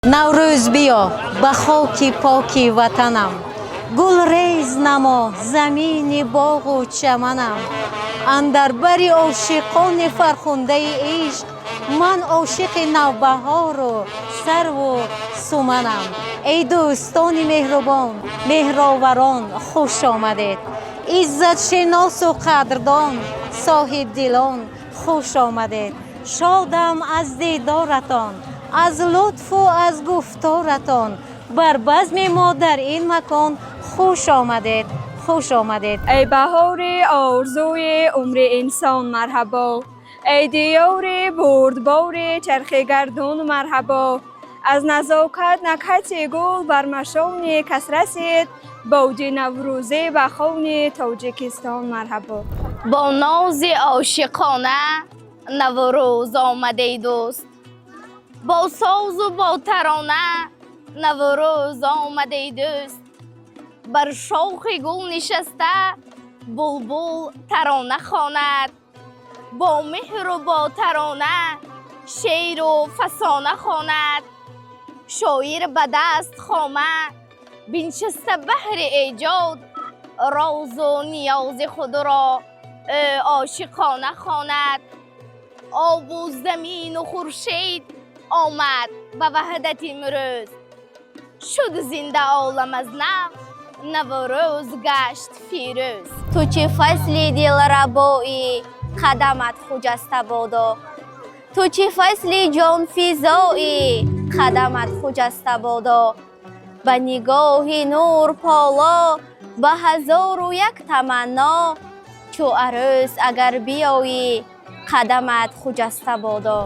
наврӯз биё ба хоки поки ватанам, гулрез намо замини боғу чаманам. Андар бари ошиқони фархундаи ишқ, ман ошиқи навбаҳору сарву суманам. Эй дӯстони меҳрубон, меҳроварон, хуш омадед. Иззатшиносу қадрдон, соҳибдилон, хуш омадед. шодам аз дидоратон, аз лутфу аз гуфторатон. бар базми мо дар ин макон хуш омадед, хуш омадед. ای بهار آرزوی عمر انسان مرحبا، ای دیار بردبار چرخ گردون مرحبا. از نزاکت نکهت گل بر مشام کس رسید، باد نوروزی به خون تاجیکستان مرحبا. با ناز عاشقانه نوروز آمده ای دوست، با ساز و با ترانه نوروز آمده ای دوست. بر شاخ گل نشسته بلبل ترانه خواند، با مهر و با ترانه شعر و فسانه خواند. شاعر به دست خامه بنشسته بهر ایجاد، راز و نیاز خود را عاشقانه خواند. آب و زمین و خورشید آمد به وحدت امروز، شد زنده عالم از نو، نوروز گشت فیروز. تو چه فصلی دلربایی قدمت خجسته بادا، تو چه فصلی جان فزایی قدمت خجسته بادا. به نگاه نور پالا به هزار و یک تمنا، چو عروس اگر بیایی قدمت خجسته بادا.